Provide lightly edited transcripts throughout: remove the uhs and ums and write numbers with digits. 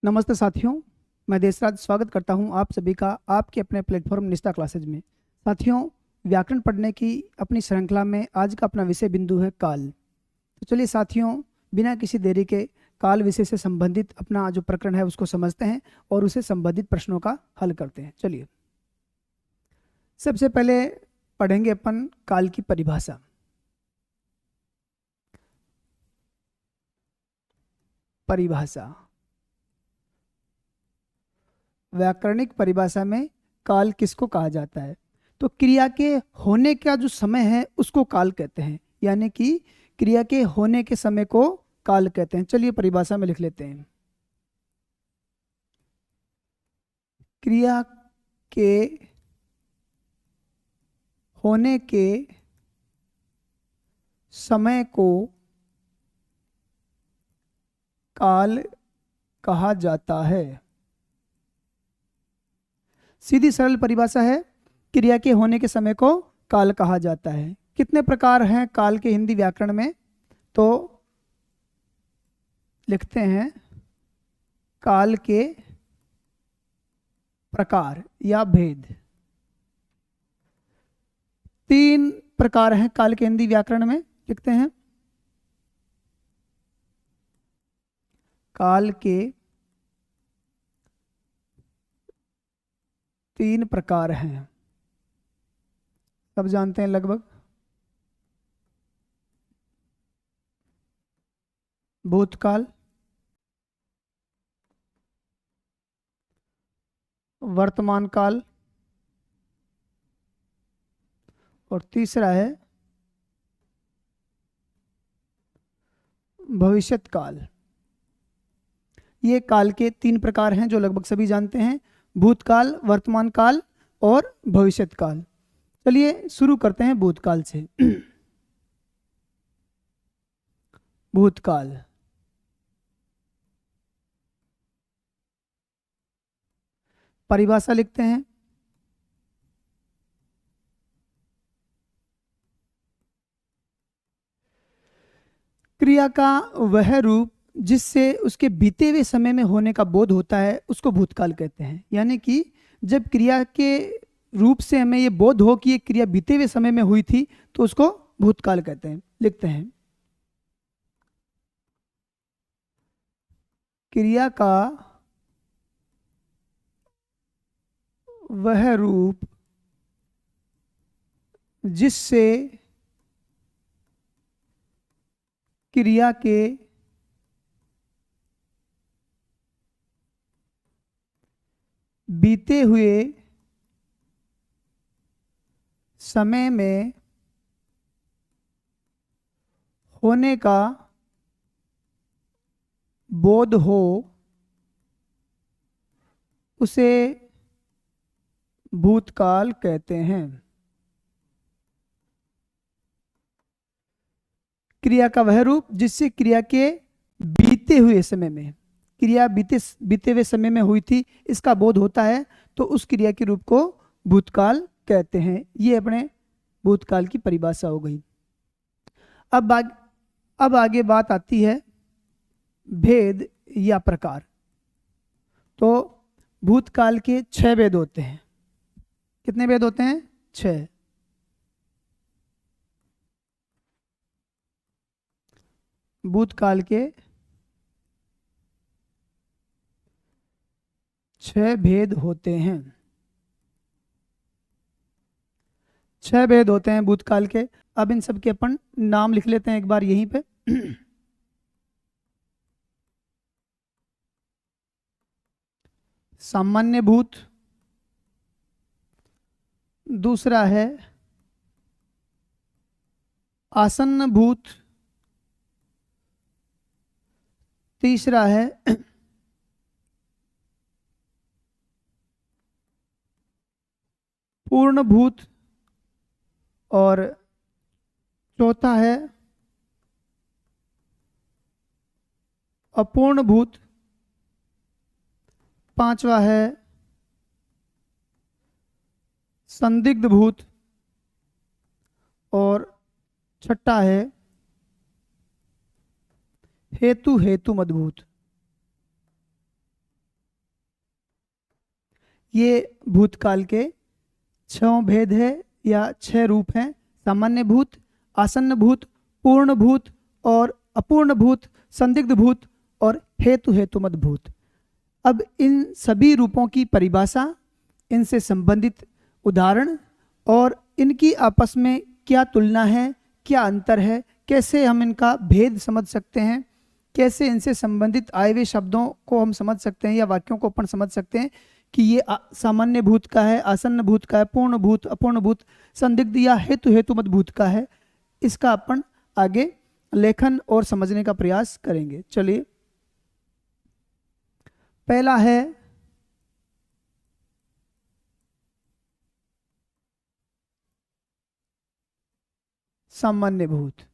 नमस्ते साथियों, मैं देशराज स्वागत करता हूं आप सभी का आपके अपने प्लेटफॉर्म निष्ठा क्लासेज में। साथियों, व्याकरण पढ़ने की अपनी श्रृंखला में आज का अपना विषय बिंदु है काल। तो चलिए साथियों, बिना किसी देरी के काल विषय से संबंधित अपना जो प्रकरण है उसको समझते हैं और उसे संबंधित प्रश्नों का हल करते हैं। चलिए सबसे पहले पढ़ेंगे अपन काल की परिभाषा। परिभाषा व्याकरणिक परिभाषा में काल किसको कहा जाता है? तो क्रिया के होने का जो समय है उसको काल कहते हैं, यानी कि क्रिया के होने के समय को काल कहते हैं। चलिए परिभाषा में लिख लेते हैं। क्रिया के होने के समय को काल कहा जाता है। सीधी सरल परिभाषा है, क्रिया के होने के समय को काल कहा जाता है। कितने प्रकार हैं काल के हिंदी व्याकरण में? तो लिखते हैं काल के प्रकार या भेद। 3 प्रकार हैं काल के हिंदी व्याकरण में। लिखते हैं काल के 3 प्रकार हैं, सब जानते हैं लगभग। भूतकाल, वर्तमान काल और तीसरा है भविष्यत काल। ये काल के 3 प्रकार हैं जो लगभग सभी जानते हैं, भूतकाल, वर्तमान काल और भविष्यत काल। चलिए शुरू करते हैं भूतकाल से। भूतकाल परिभाषा लिखते हैं क्रिया का वह रूप जिससे उसके बीते हुए समय में होने का बोध होता है उसको भूतकाल कहते हैं। यानी कि जब क्रिया के रूप से हमें ये बोध हो कि ये क्रिया बीते हुए समय में हुई थी तो उसको भूतकाल कहते हैं। लिखते हैं क्रिया का वह रूप जिससे क्रिया के बीते हुए समय में होने का बोध हो उसे भूतकाल कहते हैं। क्रिया का वह रूप जिससे क्रिया के बीते हुए समय में, क्रिया बीते हुए समय में हुई थी, इसका बोध होता है तो उस क्रिया के रूप को भूतकाल कहते हैं। ये अपने भूतकाल की परिभाषा हो गई। अब आगे बात आती है भेद या प्रकार। तो भूतकाल के 6 भेद होते हैं। कितने भेद होते हैं? 6। भूतकाल के 6 भेद होते हैं। 6 भेद होते हैं भूतकाल के। अब इन सब के अपन नाम लिख लेते हैं एक बार यहीं पे। सामान्य भूत, दूसरा है आसन्न भूत, तीसरा है पूर्ण भूत और चौथा है अपूर्ण भूत, पांचवा है संदिग्ध भूत और छठा है हेतु मदभूत। ये भूतकाल के 6 भेद है या 6 रूप हैं। सामान्य भूत, आसन्न भूत, पूर्ण भूत और अपूर्ण भूत, संदिग्ध भूत और हेतु हेतुमत भूत। अब इन सभी रूपों की परिभाषा, इनसे संबंधित उदाहरण और इनकी आपस में क्या तुलना है, क्या अंतर है, कैसे हम इनका भेद समझ सकते हैं, कैसे इनसे संबंधित आए हुए शब्दों को हम समझ सकते हैं या वाक्यों को अपन समझ सकते हैं कि ये सामान्य भूत का है, आसन्न भूत का है, पूर्ण भूत, अपूर्ण भूत, संदिग्ध या हेतु हेतुमत भूत का है। इसका अपन आगे लेखन और समझने का प्रयास करेंगे। चलिए, पहला है सामान्य भूत।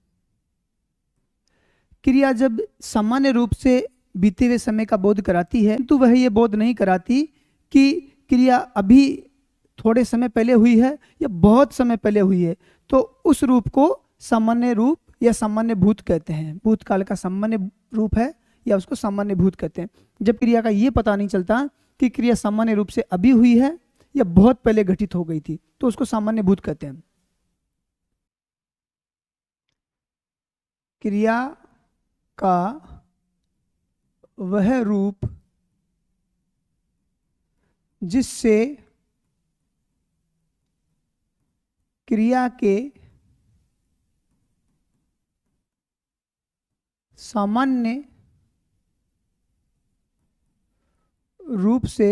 क्रिया जब सामान्य रूप से बीते हुए समय का बोध कराती है, तो वह ये बोध नहीं कराती कि क्रिया अभी थोड़े समय पहले हुई है या बहुत समय पहले हुई है, तो उस रूप को सामान्य रूप या सामान्य भूत कहते हैं। भूतकाल का सामान्य रूप है या उसको सामान्य भूत कहते हैं। जब क्रिया का ये पता नहीं चलता कि क्रिया सामान्य रूप से अभी हुई है या बहुत पहले घटित हो गई थी, तो उसको सामान्य भूत कहते हैं। क्रिया का वह रूप जिससे क्रिया के सामान्य रूप से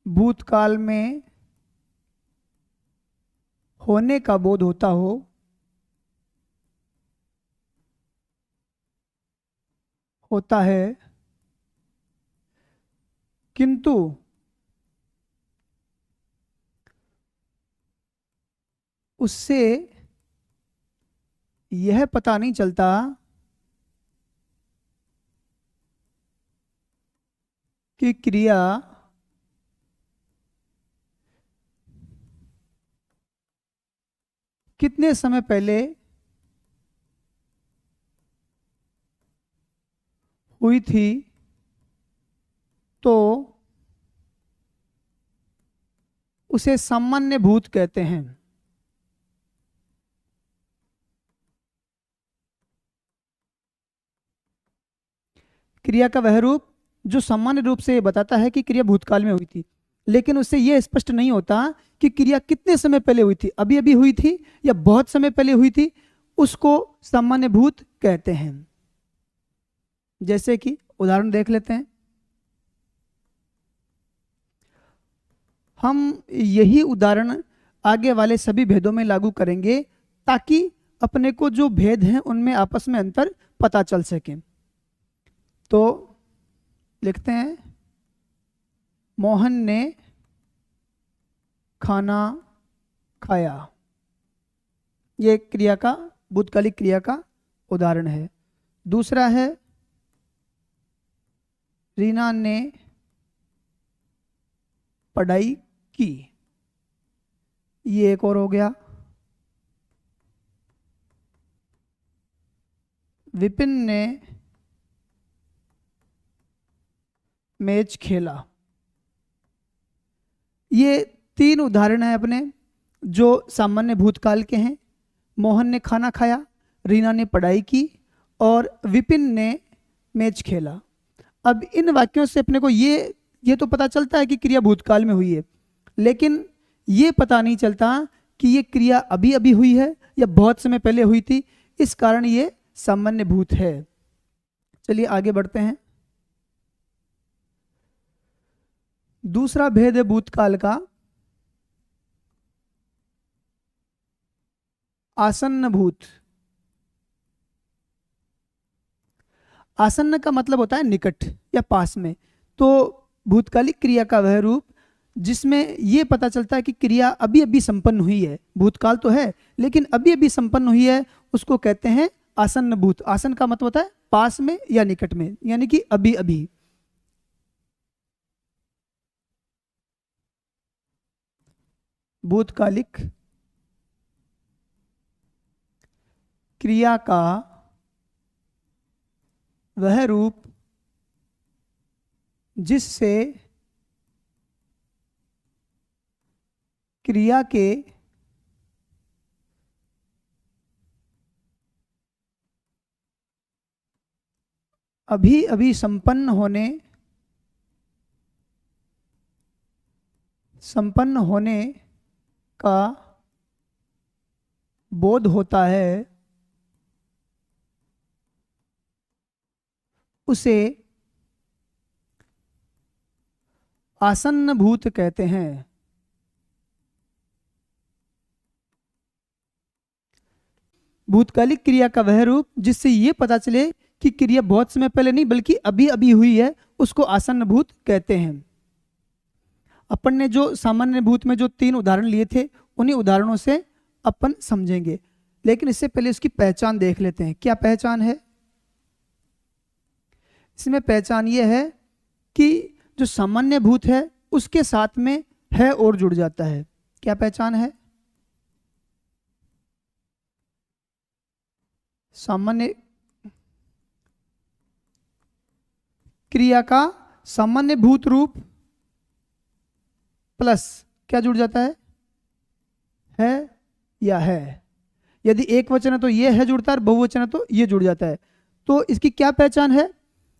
भूतकाल में होने का बोध होता हो, होता है, किंतु उससे यह पता नहीं चलता कि क्रिया कितने समय पहले हुई थी, तो उसे सामान्य भूत कहते हैं। क्रिया का वह रूप जो सामान्य रूप से बताता है कि क्रिया भूतकाल में हुई थी, लेकिन उससे यह स्पष्ट नहीं होता कि क्रिया कितने समय पहले हुई थी, अभी अभी हुई थी या बहुत समय पहले हुई थी, उसको सामान्य भूत कहते हैं। जैसे कि उदाहरण देख लेते हैं। हम यही उदाहरण आगे वाले सभी भेदों में लागू करेंगे ताकि अपने को जो भेद हैं उनमें आपस में अंतर पता चल सके। तो लिखते हैं, मोहन ने खाना खाया। ये क्रिया का, भूतकालिक क्रिया का उदाहरण है। दूसरा है, रीना ने पढ़ाई की। ये एक और हो गया। विपिन ने मैच खेला। ये 3 उदाहरण हैं अपने जो सामान्य भूतकाल के हैं। मोहन ने खाना खाया, रीना ने पढ़ाई की और विपिन ने मैच खेला। अब इन वाक्यों से अपने को ये तो पता चलता है कि क्रिया भूतकाल में हुई है, लेकिन ये पता नहीं चलता कि ये क्रिया अभी अभी हुई है या बहुत समय पहले हुई थी। इस कारण ये सामान्य भूत है। चलिए आगे बढ़ते हैं। दूसरा भेद है भूतकाल का आसन्न भूत। आसन्न का मतलब होता है निकट या पास में। तो भूतकालिक क्रिया का वह रूप जिसमें यह पता चलता है कि क्रिया अभी अभी संपन्न हुई है, भूतकाल तो है लेकिन अभी अभी संपन्न हुई है, उसको कहते हैं आसन्न भूत। आसन का मतलब होता है पास में या निकट में, यानी कि अभी अभी। भूतकालिक क्रिया का वह रूप जिससे क्रिया के अभी अभी संपन्न होने का बोध होता है, उसे आसन्न भूत कहते हैं। भूतकालिक क्रिया का वह रूप जिससे ये पता चले कि क्रिया बहुत समय पहले नहीं बल्कि अभी अभी हुई है, उसको आसन्न भूत कहते हैं। अपन ने जो सामान्य भूत में जो 3 उदाहरण लिए थे, उन्हीं उदाहरणों से अपन समझेंगे, लेकिन इससे पहले उसकी पहचान देख लेते हैं। क्या पहचान है? इसमें पहचान ये है कि जो सामान्य भूत है उसके साथ में है और जुड़ जाता है। क्या पहचान है? सामान्य क्रिया का सामान्य भूत रूप प्लस क्या जुड़ जाता है या है। यदि एक वचन है तो ये है जुड़ता है, और बहुवचन है तो ये जुड़ जाता है। तो इसकी क्या पहचान है?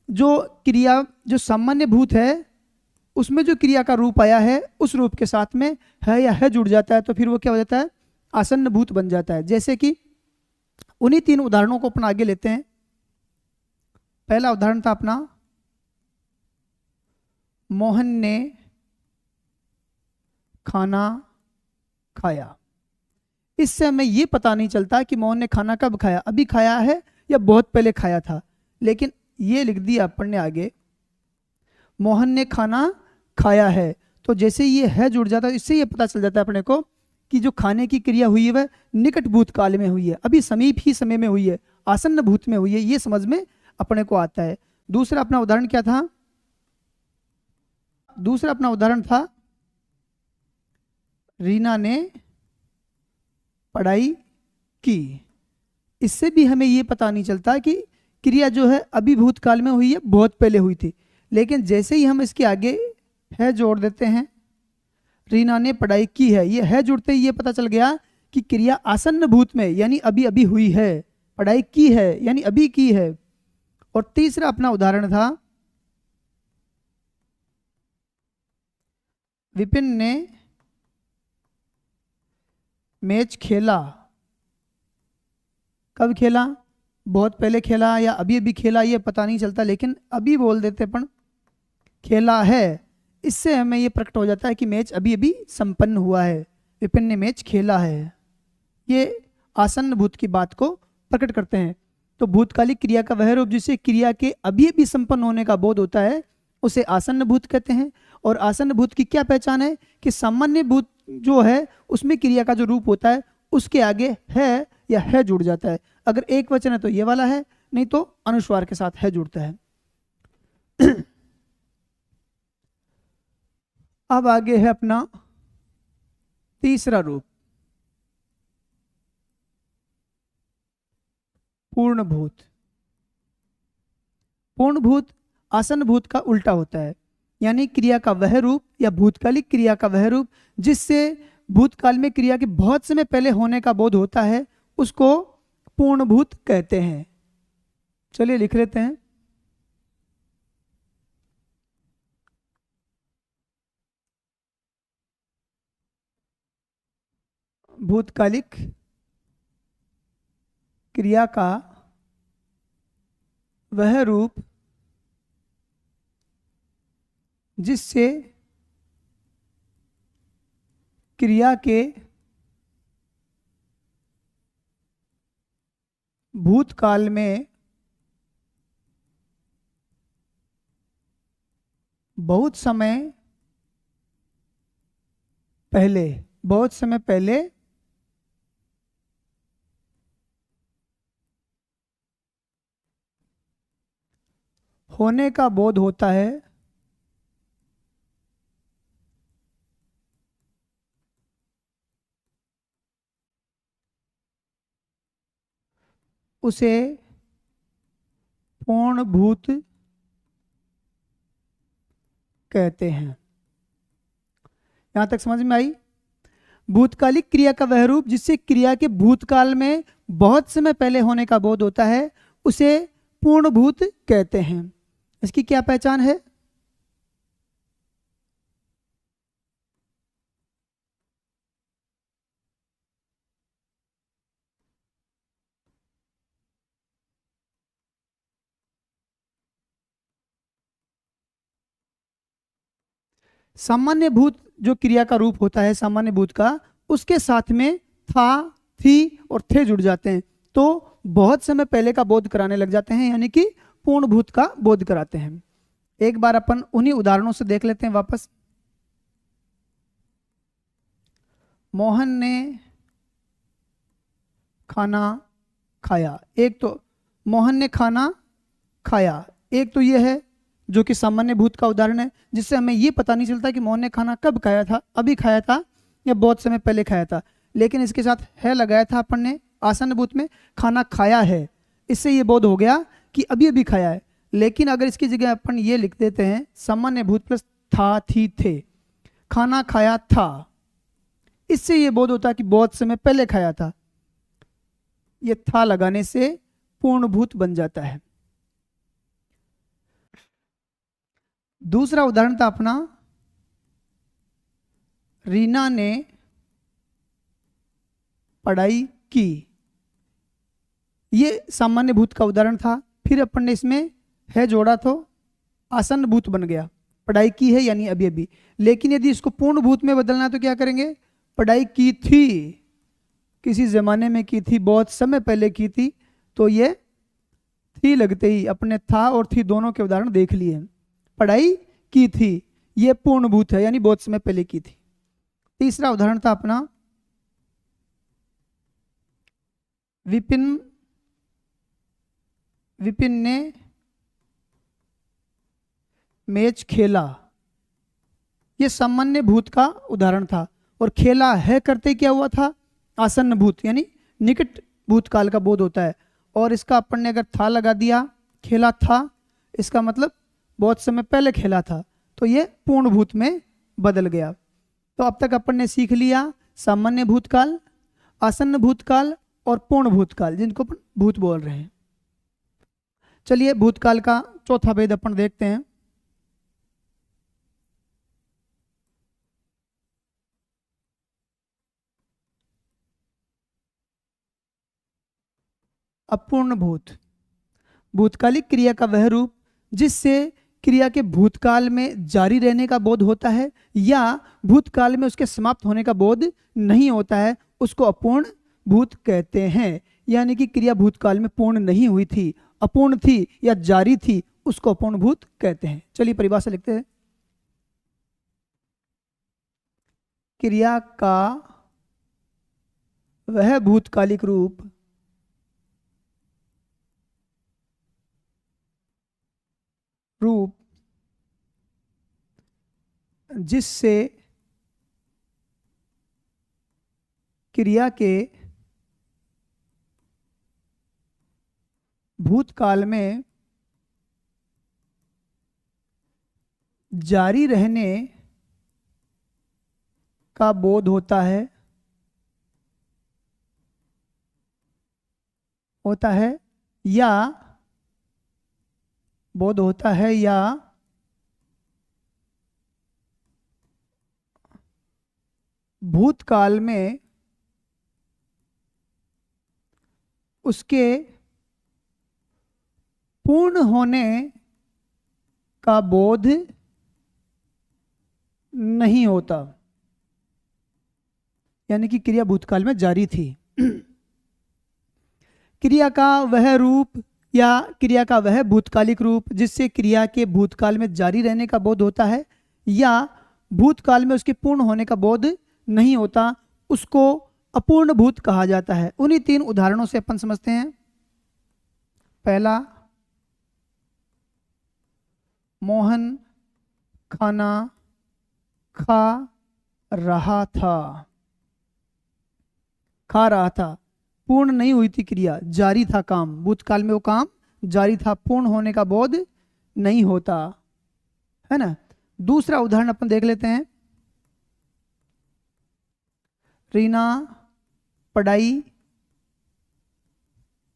जो क्रिया जो सामान्य भूत है उसमें जो क्रिया का रूप आया है उस रूप के साथ में है या है जुड़ जाता है, तो फिर वो क्या हो जाता है? आसन्न भूत बन जाता है। जैसे कि उन्हीं 3 उदाहरणों को अपन आगे लेते हैं। पहला उदाहरण था अपना, मोहन ने खाना खाया। इससे हमें यह पता नहीं चलता कि मोहन ने खाना कब खाया, अभी खाया है या बहुत पहले खाया था, लेकिन ये लिख दिया अपन ने आगे, मोहन ने खाना खाया है। तो जैसे ये है जुड़ जाता है, इससे ये पता चल जाता है अपने को कि जो खाने की क्रिया हुई है वह निकट भूतकाल में हुई है, अभी समीप ही समय में हुई है, आसन्न भूत में हुई है, ये समझ में अपने को आता है। दूसरा अपना उदाहरण क्या था? दूसरा अपना उदाहरण था, रीना ने पढ़ाई की। इससे भी हमें ये पता नहीं चलता कि क्रिया जो है अभी भूतकाल में हुई है, बहुत पहले हुई थी, लेकिन जैसे ही हम इसके आगे है जोड़ देते हैं, रीना ने पढ़ाई की है, ये है जुड़ते ही ये पता चल गया कि क्रिया आसन्न भूत में यानी अभी अभी हुई है, पढ़ाई की है यानी अभी की है। और तीसरा अपना उदाहरण था, विपिन ने मैच खेला। कब खेला? बहुत पहले खेला या अभी अभी खेला, ये पता नहीं चलता, लेकिन अभी बोल देते अपन खेला है। इससे हमें ये प्रकट हो जाता है कि मैच अभी अभी संपन्न हुआ है, विपिन ने मैच खेला है। ये आसन्न भूत की बात को प्रकट करते हैं। तो भूतकालिक क्रिया का वह रूप जिससे क्रिया के अभी अभी संपन्न होने का बोध होता है, उसे आसन्न भूत कहते हैं। और आसन्न भूत की क्या पहचान है? कि सामान्य भूत जो है उसमें क्रिया का जो रूप होता है उसके आगे है या है जुड़ जाता है। अगर एक वचन है तो ये वाला है, नहीं तो अनुस्वार के साथ है जुड़ता है। अब आगे है अपना तीसरा रूप, पूर्ण भूत। पूर्ण भूत आसन्न भूत का उल्टा होता है, यानी क्रिया का वह रूप या भूतकालिक क्रिया का वह रूप जिससे भूतकाल में क्रिया के बहुत समय पहले होने का बोध होता है, उसको पूर्ण भूत कहते हैं। चलिए लिख लेते हैं। भूतकालिक क्रिया का वह रूप जिससे क्रिया के भूतकाल में बहुत समय पहले होने का बोध होता है, उसे पूर्ण भूत कहते हैं। यहां तक समझ में आई? भूतकालिक क्रिया का वह रूप जिससे क्रिया के भूतकाल में बहुत समय पहले होने का बोध होता है उसे पूर्णभूत कहते हैं। इसकी क्या पहचान है? सामान्य भूत जो क्रिया का रूप होता है सामान्य भूत का, उसके साथ में था, थी और थे जुड़ जाते हैं तो बहुत समय पहले का बोध कराने लग जाते हैं, यानी कि पूर्ण भूत का बोध कराते हैं। एक बार अपन उन्हीं उदाहरणों से देख लेते हैं वापस। मोहन ने खाना खाया। एक तो मोहन ने खाना खाया, एक तो यह है जो कि सामान्य भूत का उदाहरण है, जिससे हमें यह पता नहीं चलता कि मोहन ने खाना कब खाया था, अभी खाया था या बहुत समय पहले खाया था। लेकिन इसके साथ है लगाया था अपन ने आसन्न भूत में, खाना खाया है, इससे यह बोध हो गया कि अभी अभी खाया है। लेकिन अगर इसकी जगह अपन ये लिख देते हैं सामान्य भूत प्लस था, थी, थे, खाना खाया था, इससे यह बोध होता है कि बहुत समय पहले खाया था। ये था लगाने से पूर्ण भूत बन जाता है। दूसरा उदाहरण था अपना, रीना ने पढ़ाई की। ये सामान्य भूत का उदाहरण था, फिर अपन ने इसमें है जोड़ा तो आसन्न भूत बन गया। पढ़ाई की है यानी अभी अभी। लेकिन यदि इसको पूर्ण भूत में बदलना है तो क्या करेंगे? पढ़ाई की थी, किसी जमाने में की थी, बहुत समय पहले की थी, तो ये थी लगते ही अपने था और थी दोनों के उदाहरण देख लिए। पढ़ाई की थी, ये पूर्ण भूत है यानी बहुत समय पहले की थी। तीसरा उदाहरण था अपना, विपिन ने मैच खेला। यह सामान्य भूत का उदाहरण था और खेला है करते क्या हुआ था? आसन्न भूत यानी निकट भूतकाल का बोध होता है। और इसका अपन ने अगर था लगा दिया, खेला था, इसका मतलब बहुत समय पहले खेला था, तो ये पूर्ण भूत में बदल गया। तो अब तक अपन ने सीख लिया सामान्य भूतकाल, आसन्न भूतकाल और पूर्ण भूतकाल, जिनको अपन भूत बोल रहे हैं। चलिए भूतकाल का चौथा भेद अपन देखते हैं। अपूर्ण भूत, भूतकालिक क्रिया का वह रूप जिससे क्रिया के भूतकाल में जारी रहने का बोध होता है या भूतकाल में उसके समाप्त होने का बोध नहीं होता है, उसको अपूर्ण भूत कहते हैं। यानी कि क्रिया भूतकाल में पूर्ण नहीं हुई थी, अपूर्ण थी या जारी थी, उसको अपूर्ण भूत कहते हैं। चलिए परिभाषा लिखते हैं। क्रिया का वह भूतकालिक रूप जिससे क्रिया के भूतकाल में जारी रहने का बोध होता है या बोध होता है या भूतकाल में उसके पूर्ण होने का बोध नहीं होता, यानी कि क्रिया भूतकाल में जारी थी। क्रिया का वह रूप या क्रिया का वह भूतकालिक रूप जिससे क्रिया के भूतकाल में जारी रहने का बोध होता है या भूतकाल में उसके पूर्ण होने का बोध नहीं होता, उसको अपूर्ण भूत कहा जाता है। उन्हीं तीन उदाहरणों से अपन समझते हैं। पहला, मोहन खाना खा रहा था, पूर्ण नहीं हुई थी क्रिया, जारी था काम, भूतकाल में वो काम जारी था, पूर्ण होने का बोध नहीं होता, है ना। दूसरा उदाहरण अपन देख लेते हैं। रीना पढ़ाई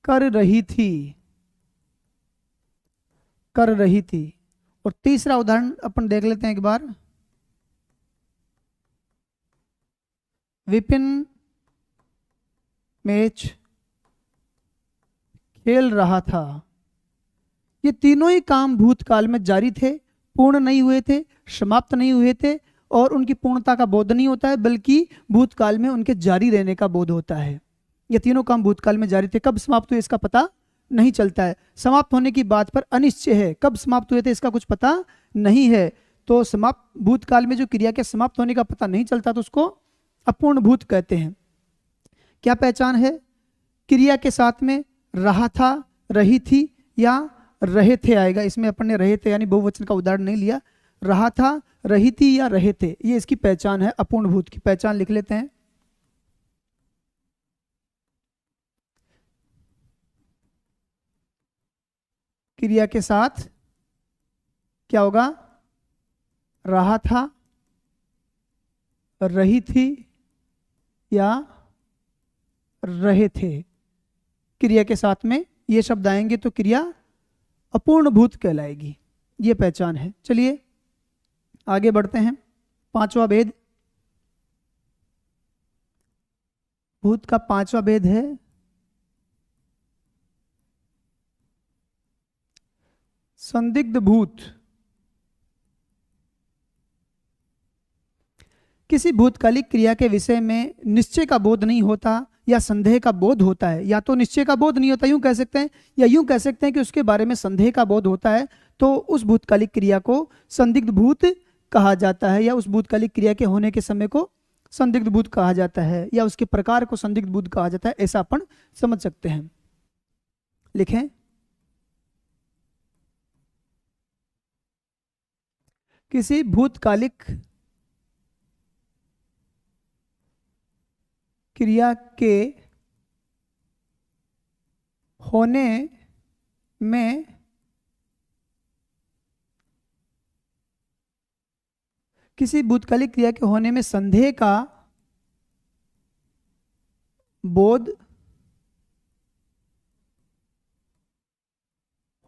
कर रही थी, कर रही थी। और तीसरा उदाहरण अपन देख लेते हैं एक बार। विपिन मैच खेल रहा था। ये तीनों ही काम भूतकाल में जारी थे, पूर्ण नहीं हुए थे, समाप्त नहीं हुए थे, और उनकी पूर्णता का बोध नहीं होता है, बल्कि भूतकाल में उनके जारी रहने का बोध होता है। ये तीनों काम भूतकाल में जारी थे, कब समाप्त हुए इसका पता नहीं चलता है। समाप्त होने की बात पर अनिश्चय है, कब समाप्त हुए थे इसका कुछ पता नहीं है। तो समाप्त भूतकाल में जो क्रिया के समाप्त होने का पता नहीं चलता तो उसको अपूर्ण भूत कहते हैं। क्या पहचान है? क्रिया के साथ में रहा था, रही थी या रहे थे आएगा। इसमें अपन ने रहे थे यानी बहुवचन का उदाहरण नहीं लिया। रहा था, रही थी या रहे थे, ये इसकी पहचान है। अपूर्ण भूत की पहचान लिख लेते हैं। क्रिया के साथ क्या होगा? रहा था, रही थी या रहे थे। क्रिया के साथ में ये शब्द आएंगे तो क्रिया अपूर्ण भूत कहलाएगी। ये पहचान है। चलिए आगे बढ़ते हैं। पांचवा भेद, भूत का पांचवा भेद है संदिग्ध भूत। किसी भूतकालिक क्रिया के विषय में निश्चय का बोध नहीं होता या संदेह का बोध होता है। या तो निश्चय का बोध नहीं होता यूं कह सकते हैं, या यूं कह सकते हैं कि उसके बारे में संदेह का बोध होता है, तो उस भूतकालिक क्रिया को संदिग्ध भूत कहा जाता है, या उस भूतकालिक क्रिया के होने के समय को संदिग्ध भूत कहा जाता है, या उसके प्रकार को संदिग्ध भूत कहा जाता है। ऐसा अपन समझ सकते हैं। लिखें, किसी भूतकालिक क्रिया के होने में किसी भूतकालिक क्रिया के होने में संदेह का बोध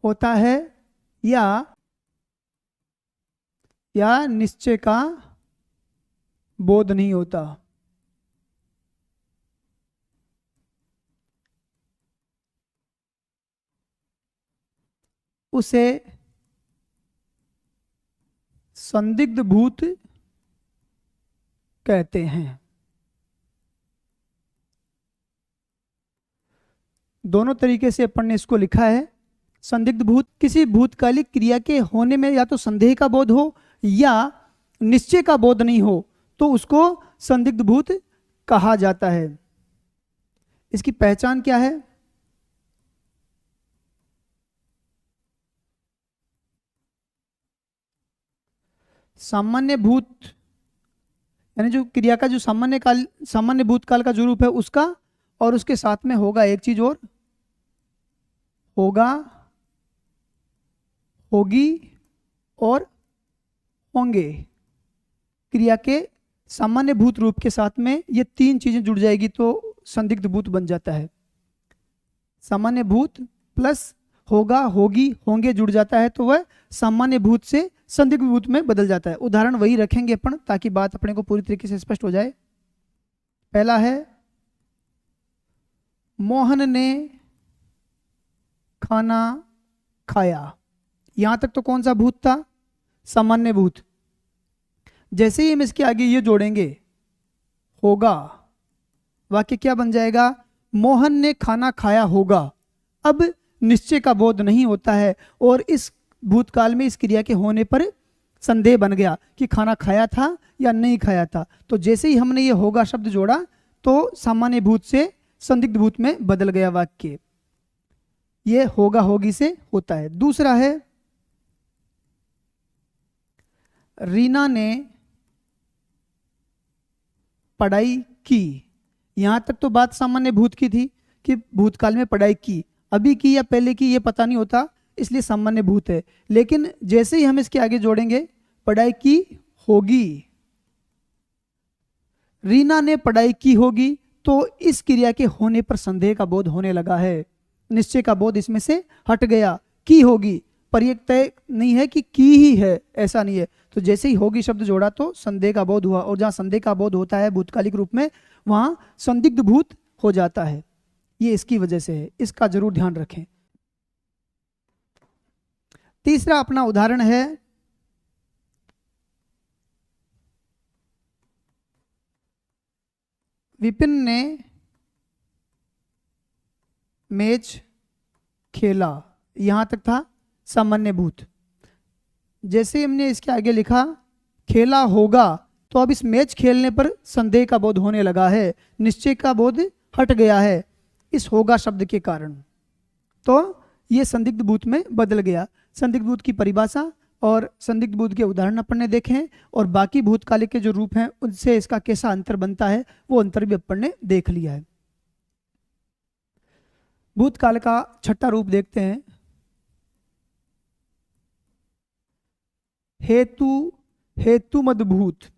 होता है या निश्चय का बोध नहीं होता। उसे संदिग्ध भूत कहते हैं। दोनों तरीके से अपन ने इसको लिखा है। संदिग्ध भूत, किसी भूतकालिक क्रिया के होने में या तो संदेह का बोध हो या निश्चय का बोध नहीं हो तो उसको संदिग्ध भूत कहा जाता है। इसकी पहचान क्या है? सामान्य भूत यानी जो क्रिया का जो सामान्य भूतकाल का जो रूप है उसका, और उसके साथ में होगा एक चीज और, होगा, होगी और होंगे। क्रिया के सामान्य भूत रूप के साथ में ये तीन चीजें जुड़ जाएगी तो संदिग्ध भूत बन जाता है। सामान्य भूत प्लस होगा, होगी, होंगे जुड़ जाता है तो वह सामान्य भूत से संदिग्ध भूत में बदल जाता है। उदाहरण वही रखेंगे अपन ताकि बात अपने को पूरी तरीके से स्पष्ट हो जाए। पहला है, मोहन ने खाना खाया। यहां तक तो कौन सा भूत था? सामान्य भूत। जैसे ही हम इसके आगे ये जोड़ेंगे होगा, वाक्य क्या बन जाएगा? मोहन ने खाना खाया होगा। अब निश्चय का बोध नहीं होता है और इस भूतकाल में इस क्रिया के होने पर संदेह बन गया कि खाना खाया था या नहीं खाया था। तो जैसे ही हमने ये होगा शब्द जोड़ा तो सामान्य भूत से संदिग्ध भूत में बदल गया वाक्य। ये होगा होगी से होता है। दूसरा है, रीना ने पढ़ाई की। यहां तक तो बात सामान्य भूत की थी कि भूतकाल में पढ़ाई की, अभी की या पहले की ये पता नहीं होता, इसलिए सामान्य भूत है। लेकिन जैसे ही हम इसके आगे जोड़ेंगे पढ़ाई की होगी, रीना ने पढ़ाई की होगी, तो इस क्रिया के होने पर संदेह का बोध होने लगा है, निश्चय का बोध इसमें से हट गया। की होगी पर यह तय नहीं है कि की ही है, ऐसा नहीं है। तो जैसे ही होगी शब्द जोड़ा तो संदेह का बोध हुआ, और जहां संदेह का बोध होता है भूतकालिक रूप में, वहां संदिग्ध भूत हो जाता है। ये इसकी वजह से है, इसका जरूर ध्यान रखें। तीसरा अपना उदाहरण है विपिन ने मैच खेला, यहां तक था सामान्य भूत। जैसे हमने इसके आगे लिखा खेला होगा, तो अब इस मैच खेलने पर संदेह का बोध होने लगा है, निश्चय का बोध हट गया है इस होगा शब्द के कारण। तो ये संदिग्ध भूत में बदल गया। संदिग्ध भूत की परिभाषा और संदिग्ध भूत के उदाहरण अपन ने देखे हैं, और बाकी भूतकालिक के जो रूप हैं उनसे इसका कैसा अंतर बनता है वो अंतर भी अपन ने देख लिया है। भूतकाल का छठा रूप देखते हैं, हेतु हेतुमद्भूत।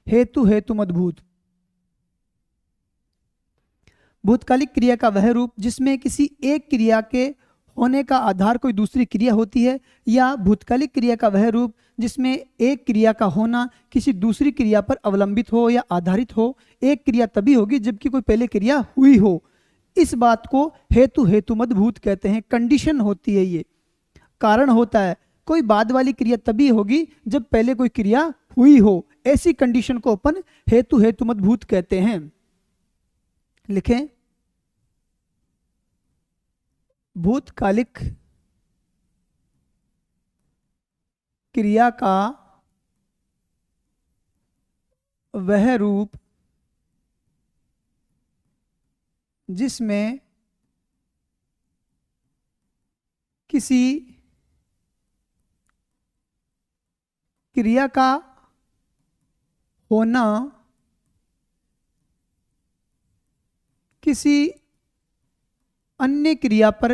हेतु हेतुमद्भूत भूतकालिक क्रिया का वह रूप जिसमें किसी एक क्रिया के होने का आधार कोई दूसरी क्रिया होती है, या भूतकालिक क्रिया का वह रूप जिसमें एक क्रिया का होना किसी दूसरी क्रिया पर अवलंबित हो या आधारित हो। एक क्रिया तभी होगी जबकि कोई पहले क्रिया हुई हो। इस बात को हेतु हेतुमद्भूत कहते हैं। कंडीशन होती है, ये कारण होता है। कोई बाद वाली क्रिया तभी होगी जब पहले कोई क्रिया हुई हो, ऐसी कंडीशन को अपन हेतु हेतुमद्भूत कहते हैं। लिखें, भूतकालिक क्रिया का वह रूप जिसमें किसी क्रिया का होना किसी अन्य क्रिया पर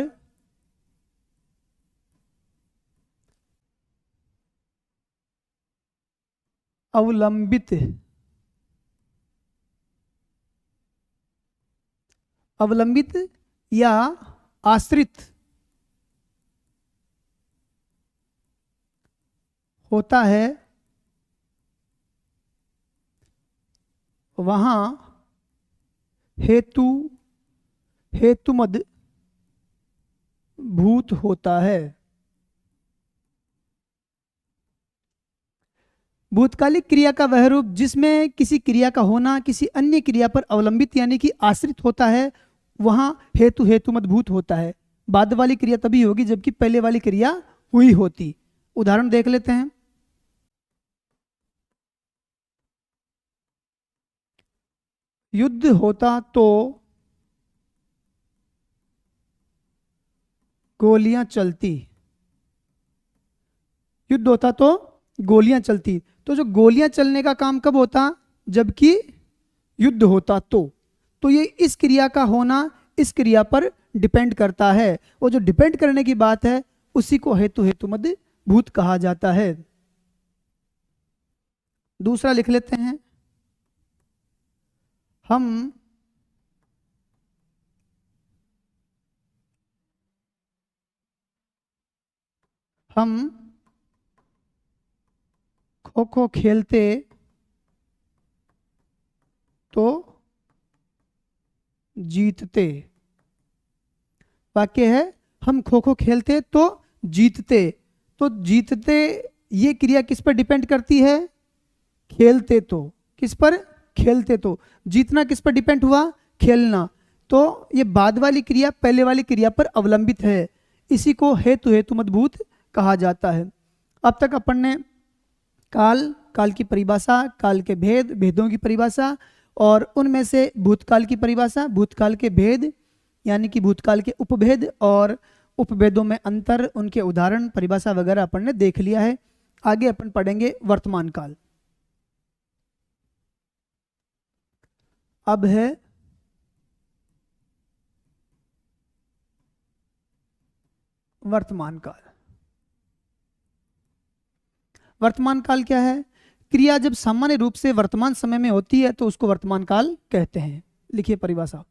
अवलंबित या आश्रित होता है, वहां हेतु हेतुमद भूत होता है। भूतकालिक क्रिया का वह रूप जिसमें किसी क्रिया का होना किसी अन्य क्रिया पर अवलंबित यानी कि आश्रित होता है, वहां हेतु हेतुमद भूत होता है। बाद वाली क्रिया तभी होगी जबकि पहले वाली क्रिया हुई होती। उदाहरण देख लेते हैं। युद्ध होता तो गोलियां चलती। युद्ध होता तो गोलियां चलती। तो जो गोलियां चलने का काम कब होता? जबकि युद्ध होता तो ये इस क्रिया का होना इस क्रिया पर डिपेंड करता है। वो जो डिपेंड करने की बात है उसी को हेतु हेतुमद भूत कहा जाता है। दूसरा लिख लेते हैं, हम खो खो खेलते तो जीतते। वाक्य है, हम खो खो खेलते तो जीतते। तो जीतते ये क्रिया किस पर डिपेंड करती है? खेलते तो। किस पर? खेलते तो। जीतना किस पर डिपेंड हुआ? खेलना। तो ये बाद वाली क्रिया पहले वाली क्रिया पर अवलंबित है, इसी को हेतु हेतुमद भूत कहा जाता है। अब तक अपन ने काल की परिभाषा, काल के भेद, भेदों की परिभाषा, और उनमें से भूतकाल की परिभाषा, भूतकाल के भेद यानी कि भूतकाल के उपभेद और उपभेदों में अंतर, उनके उदाहरण, परिभाषा वगैरह अपन ने देख लिया है। आगे अपन पढ़ेंगे वर्तमान काल। अब है वर्तमान काल। वर्तमान काल क्या है? क्रिया जब सामान्य रूप से वर्तमान समय में होती है तो उसको वर्तमान काल कहते हैं। लिखिए परिभाषा।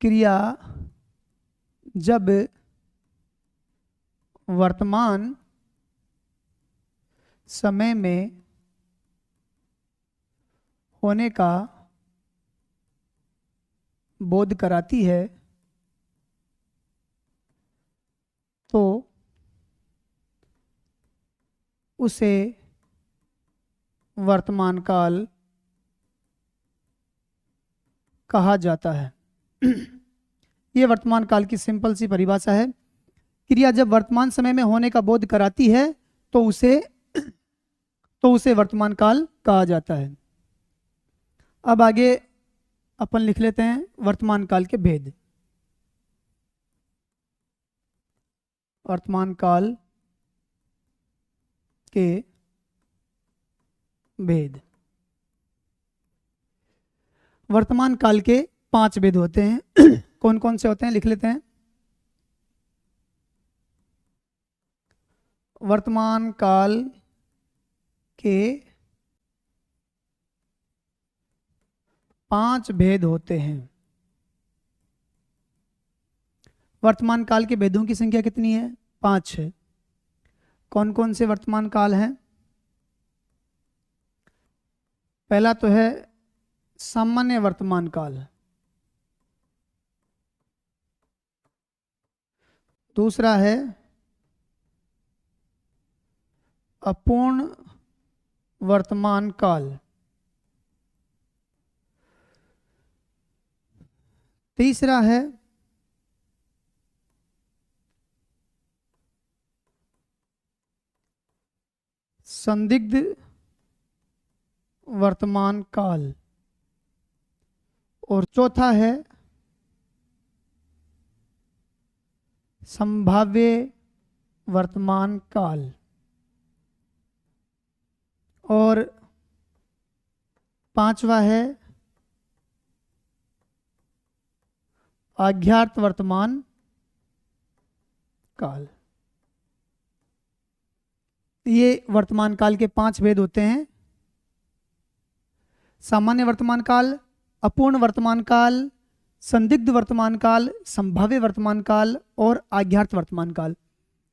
क्रिया जब वर्तमान समय में होने का बोध कराती है तो उसे वर्तमान काल कहा जाता है। यह वर्तमान काल की सिंपल सी परिभाषा है। क्रिया जब वर्तमान समय में होने का बोध कराती है तो उसे वर्तमान काल कहा जाता है। अब आगे अपन लिख लेते हैं वर्तमान काल के भेद। वर्तमान काल के भेद। वर्तमान काल के 5 भेद होते हैं। कौन कौन से होते हैं लिख लेते हैं। वर्तमान काल के 5 भेद होते हैं। वर्तमान काल के भेदों की संख्या कितनी है? 5 है। कौन कौन से वर्तमान काल हैं? पहला तो है सामान्य वर्तमान काल, दूसरा है अपूर्ण वर्तमान काल, तीसरा है संदिग्ध वर्तमान काल और चौथा है संभाव्य वर्तमान काल और पांचवा है आज्ञात वर्तमान काल। ये वर्तमान काल के 5 भेद होते हैं। सामान्य वर्तमान काल, अपूर्ण वर्तमान काल, संदिग्ध वर्तमान काल, संभाव्य वर्तमान काल और आज्ञात वर्तमान काल।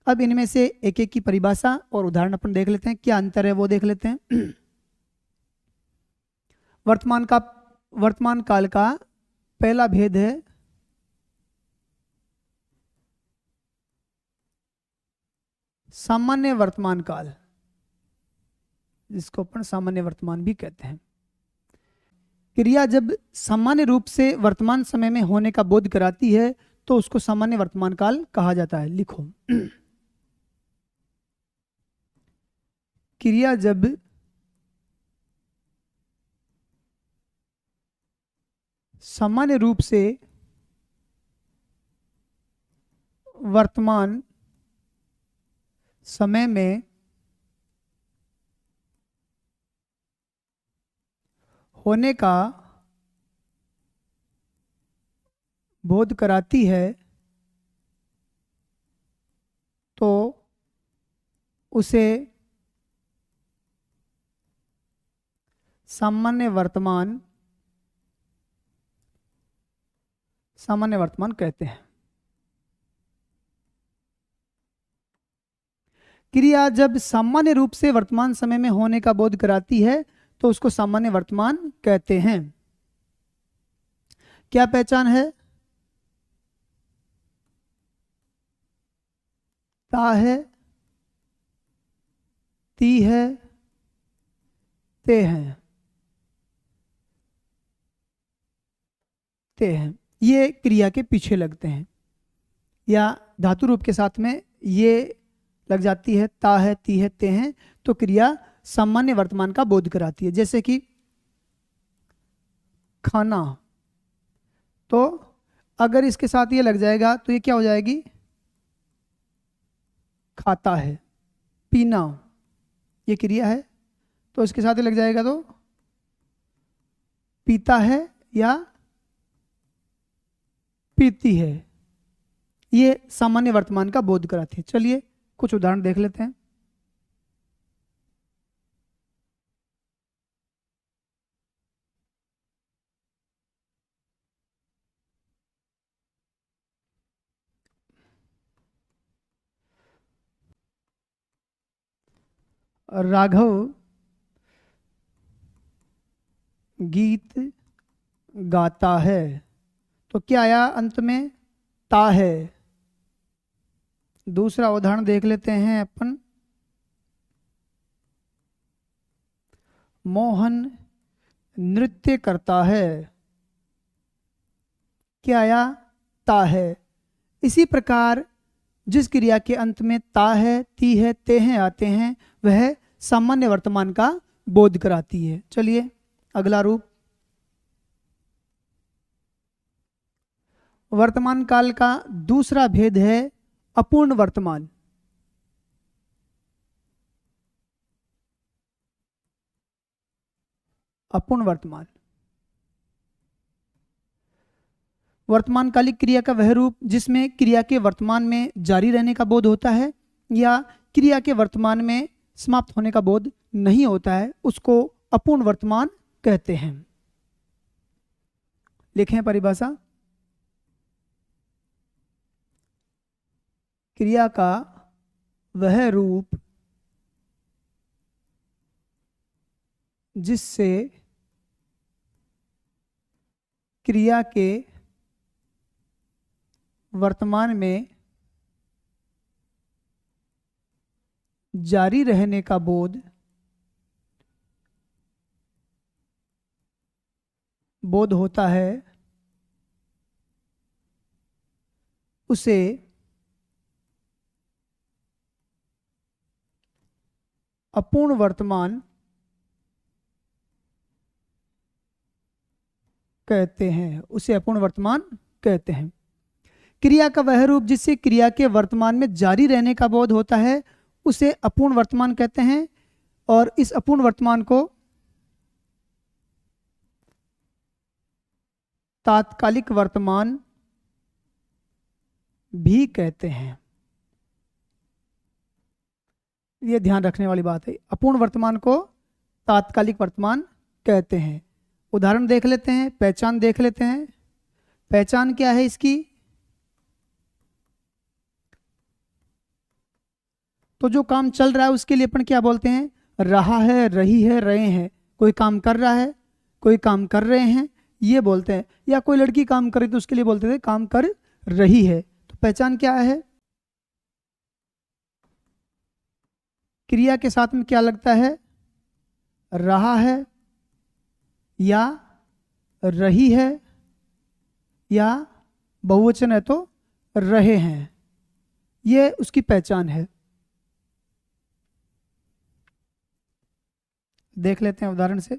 अब इनमें से एक एक की परिभाषा और उदाहरण अपन देख लेते हैं, क्या अंतर है वो देख लेते हैं। वर्तमान काल का पहला भेद है सामान्य वर्तमान काल, जिसको अपन सामान्य वर्तमान भी कहते हैं। क्रिया जब सामान्य रूप से वर्तमान समय में होने का बोध कराती है तो उसको सामान्य वर्तमान काल कहा जाता है। लिखो। क्रिया जब सामान्य रूप से वर्तमान समय में होने का बोध कराती है तो उसे सामान्य वर्तमान कहते हैं। क्रिया जब सामान्य रूप से वर्तमान समय में होने का बोध कराती है तो उसको सामान्य वर्तमान कहते हैं। क्या पहचान है? ता है, ती है, ते हैं, ये क्रिया के पीछे लगते हैं या धातु रूप के साथ में ये लग जाती है, ता है, ती है, ते हैं, तो क्रिया सामान्य वर्तमान का बोध कराती है। जैसे कि खाना, तो अगर इसके साथ ये लग जाएगा तो ये क्या हो जाएगी? खाता है। पीना, ये क्रिया है, तो इसके साथ ही लग जाएगा, तो पीता है या पीती है। ये सामान्य वर्तमान का बोध कराती है। चलिए कुछ उदाहरण देख लेते हैं। राघव गीत गाता है, तो क्या आया अंत में? ता है। दूसरा उदाहरण देख लेते हैं अपन। मोहन नृत्य करता है, क्या आया? ता है। इसी प्रकार जिस क्रिया के अंत में ता है, ती है, ते हैं आते हैं, वह सामान्य वर्तमान का बोध कराती है। चलिए अगला रूप। वर्तमान काल का दूसरा भेद है अपूर्ण वर्तमान। अपूर्ण वर्तमान, वर्तमानकालिक क्रिया का वह रूप जिसमें क्रिया के वर्तमान में जारी रहने का बोध होता है या क्रिया के वर्तमान में समाप्त होने का बोध नहीं होता है, उसको अपूर्ण वर्तमान कहते हैं। लिखें परिभाषा। क्रिया का वह रूप जिससे क्रिया के वर्तमान में जारी रहने का बोध होता है, उसे अपूर्ण वर्तमान कहते हैं। उसे अपूर्ण वर्तमान कहते हैं। क्रिया का वह रूप जिससे क्रिया के वर्तमान में जारी रहने का बोध होता है, उसे अपूर्ण वर्तमान कहते हैं। और इस अपूर्ण वर्तमान को तात्कालिक वर्तमान भी कहते हैं। ये ध्यान रखने वाली बात है, अपूर्ण वर्तमान को तात्कालिक वर्तमान कहते हैं। उदाहरण देख लेते हैं, पहचान देख लेते हैं। पहचान क्या है इसकी? तो जो काम चल रहा है उसके लिए अपन क्या बोलते हैं? रहा है, रही है, रहे हैं। कोई काम कर रहा है, कोई काम कर रहे हैं, ये बोलते हैं। या कोई लड़की काम कर रही तो उसके लिए बोलते थे काम कर रही है। तो पहचान क्या है? क्रिया के साथ में क्या लगता है? रहा है या रही है, या बहुवचन है तो रहे हैं, ये उसकी पहचान है। देख लेते हैं उदाहरण से।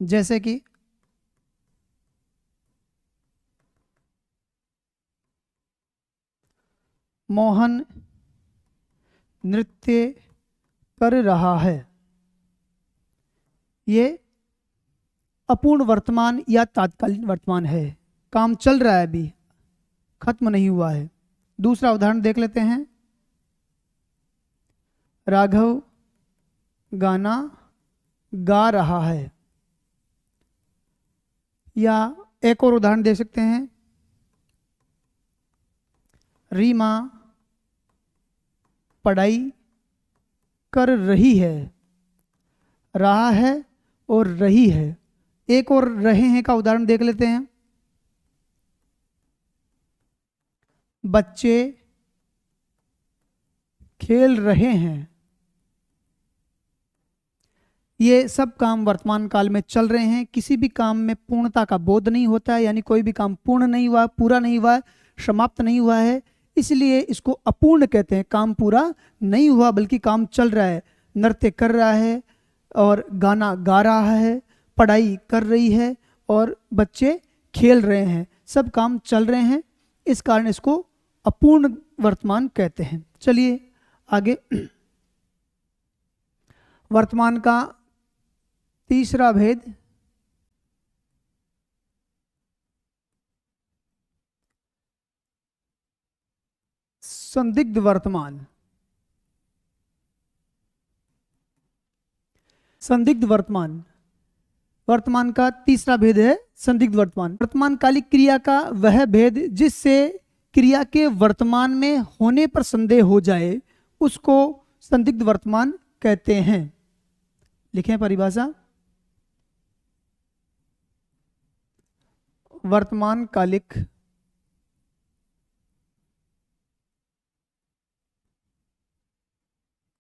जैसे कि मोहन नृत्य कर रहा है, ये अपूर्ण वर्तमान या तात्कालिक वर्तमान है। काम चल रहा है, अभी खत्म नहीं हुआ है। दूसरा उदाहरण देख लेते हैं। राघव गाना गा रहा है, या एक और उदाहरण दे सकते हैं। रीमा पढ़ाई कर रही है, रहा है और रही है। एक और रहे हैं का उदाहरण देख लेते हैं। बच्चे खेल रहे हैं, ये सब काम वर्तमान काल में चल रहे हैं। किसी भी काम में पूर्णता का बोध नहीं होता है, यानी कोई भी काम पूर्ण नहीं हुआ, पूरा नहीं हुआ, समाप्त नहीं हुआ है, इसलिए इसको अपूर्ण कहते हैं। काम पूरा नहीं हुआ बल्कि काम चल रहा है। नृत्य कर रहा है और गाना गा रहा है, पढ़ाई कर रही है और बच्चे खेल रहे हैं, सब काम चल रहे हैं, इस कारण इसको अपूर्ण वर्तमान कहते हैं। चलिए आगे। वर्तमान का तीसरा भेद संदिग्ध वर्तमान। संदिग्ध वर्तमान, वर्तमान का तीसरा भेद है संदिग्ध वर्तमान। वर्तमान कालिक क्रिया का वह भेद जिससे क्रिया के वर्तमान में होने पर संदेह हो जाए उसको संदिग्ध वर्तमान कहते हैं। लिखें परिभाषा। वर्तमान कालिक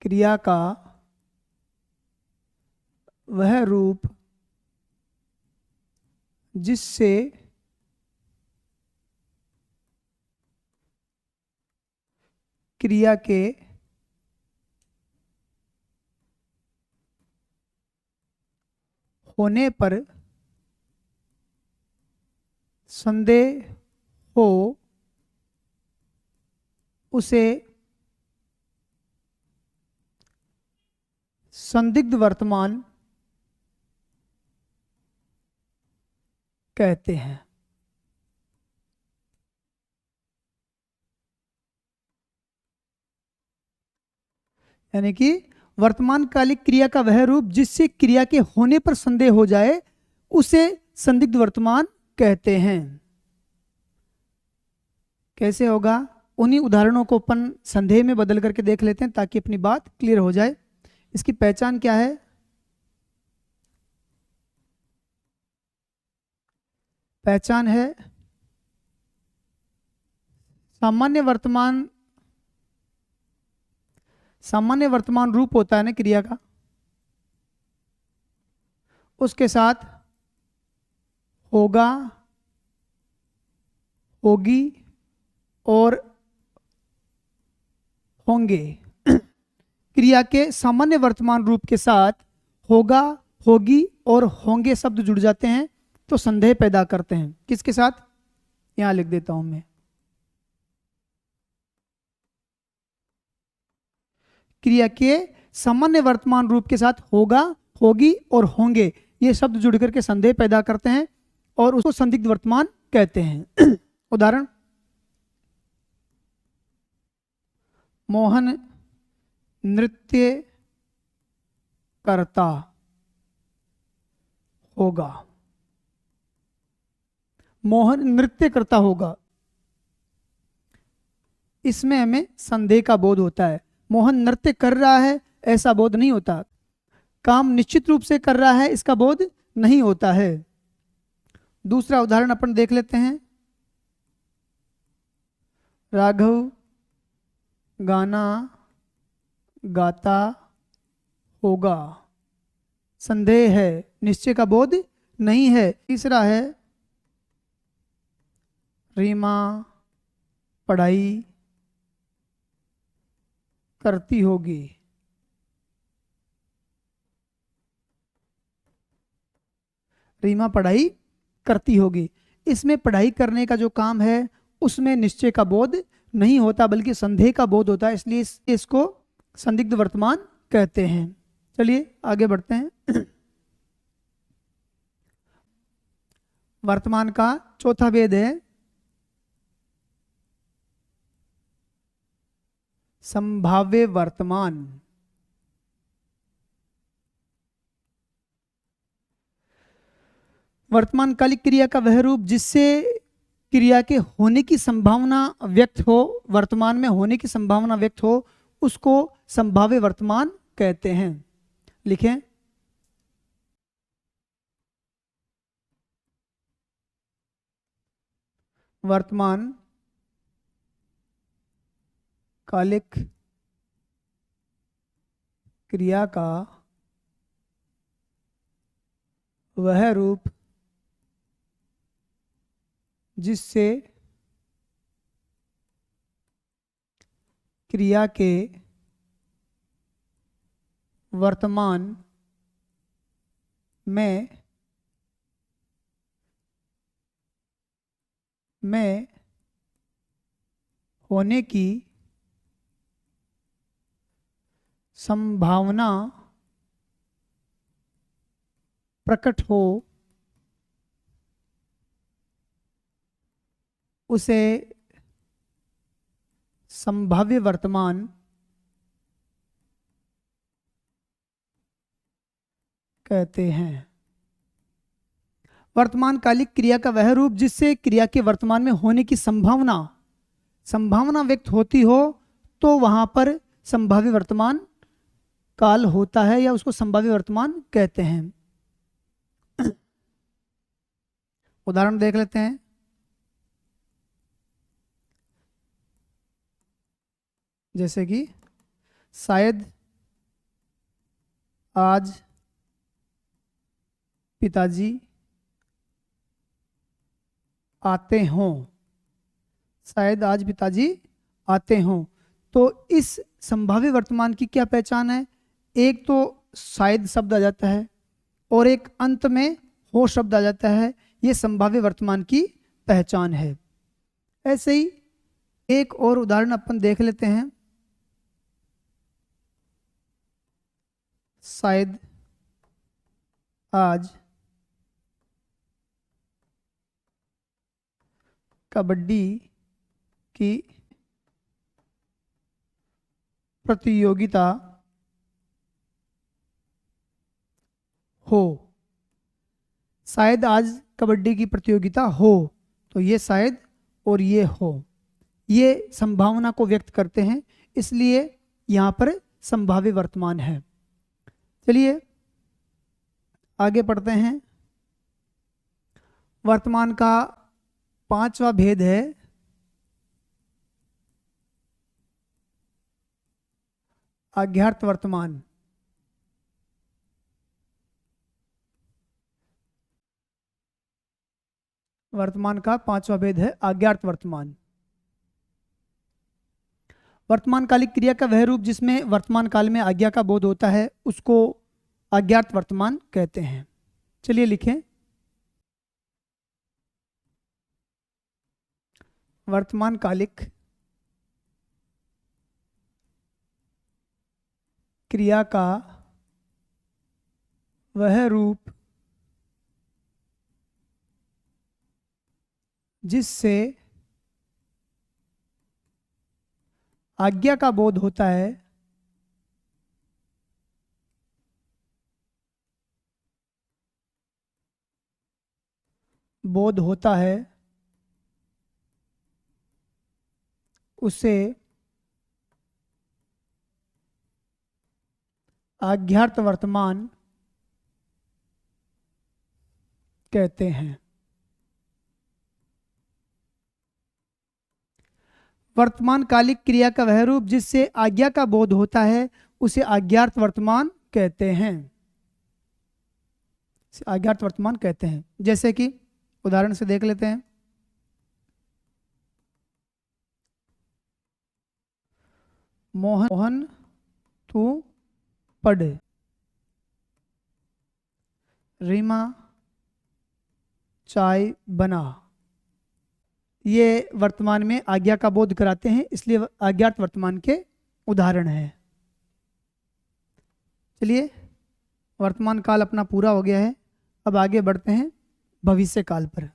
क्रिया का वह रूप जिससे क्रिया के होने पर संदेह हो उसे संदिग्ध वर्तमान कहते हैं। यानी कि वर्तमान कालिक क्रिया का वह रूप जिससे क्रिया के होने पर संदेह हो जाए उसे संदिग्ध वर्तमान कहते हैं। कैसे होगा, उन्हीं उदाहरणों को अपन संदेह में बदल करके देख लेते हैं ताकि अपनी बात क्लियर हो जाए। इसकी पहचान क्या है? पहचान है सामान्य वर्तमान। सामान्य वर्तमान रूप होता है ना क्रिया का, उसके साथ होगा, होगी और होंगे। क्रिया के सामान्य वर्तमान रूप के साथ होगा, होगी और होंगे शब्द जुड़ जाते हैं तो संदेह पैदा करते हैं। किसके साथ? यहां लिख देता हूं मैं। क्रिया के सामान्य वर्तमान रूप के साथ होगा, होगी और होंगे ये शब्द जुड़ करके संदेह पैदा करते हैं और उसको संदिग्ध वर्तमान कहते हैं। उदाहरण, मोहन नृत्य करता होगा। मोहन नृत्य करता होगा, इसमें हमें संदेह का बोध होता है। मोहन नृत्य कर रहा है ऐसा बोध नहीं होता। काम निश्चित रूप से कर रहा है इसका बोध नहीं होता है। दूसरा उदाहरण अपन देख लेते हैं। राघव गाना गाता होगा, संदेह है, निश्चय का बोध नहीं है। तीसरा है रीमा पढ़ाई करती होगी। रीमा पढ़ाई करती होगी, इसमें पढ़ाई करने का जो काम है उसमें निश्चय का बोध नहीं होता बल्कि संदेह का बोध होता है, इसलिए इसको संदिग्ध वर्तमान कहते हैं। चलिए आगे बढ़ते हैं। वर्तमान का चौथा भेद है संभाव्य वर्तमान। वर्तमान कालिक क्रिया का वह रूप जिससे क्रिया के होने की संभावना व्यक्त हो, वर्तमान में होने की संभावना व्यक्त हो, उसको संभाव्य वर्तमान कहते हैं। लिखें। वर्तमान कालिक क्रिया का वह रूप जिससे क्रिया के वर्तमान में होने की संभावना प्रकट हो उसे संभाव्य वर्तमान कहते हैं। वर्तमान कालिक क्रिया का वह रूप जिससे क्रिया के वर्तमान में होने की संभावना व्यक्त होती हो तो वहां पर संभाव्य वर्तमान काल होता है या उसको संभाव्य वर्तमान कहते हैं। उदाहरण देख लेते हैं। जैसे कि शायद आज पिताजी आते हों। शायद आज पिताजी आते हों। तो इस संभाव्य वर्तमान की क्या पहचान है? एक तो शायद शब्द आ जाता है और एक अंत में हो शब्द आ जाता है। ये संभाव्य वर्तमान की पहचान है। ऐसे ही एक और उदाहरण अपन देख लेते हैं। शायद आज कबड्डी की प्रतियोगिता हो। शायद आज कबड्डी की प्रतियोगिता हो, तो ये शायद और ये हो, ये संभावना को व्यक्त करते हैं, इसलिए यहाँ पर संभाव्य वर्तमान है। चलिए आगे पढ़ते हैं। वर्तमान का 5वां भेद है अज्ञात वर्तमान। वर्तमान का 5वां भेद है अज्ञात वर्तमान। वर्तमान कालिक क्रिया का वह रूप जिसमें वर्तमान काल में आज्ञा का बोध होता है उसको अज्ञात वर्तमान कहते हैं। चलिए लिखें। वर्तमान कालिक क्रिया का वह रूप जिससे आज्ञा का बोध होता है उसे अज्ञात वर्तमान कहते हैं। वर्तमान कालिक क्रिया का वह रूप जिससे आज्ञा का बोध होता है उसे अज्ञात वर्तमान कहते हैं। अज्ञात वर्तमान कहते हैं। जैसे कि उदाहरण से देख लेते हैं। मोहन तू पढ़। रीमा चाय बना। ये वर्तमान में आज्ञा का बोध कराते हैं, इसलिए अज्ञात वर्तमान के उदाहरण हैं। चलिए वर्तमान काल अपना पूरा हो गया है। अब आगे बढ़ते हैं भविष्य काल पर।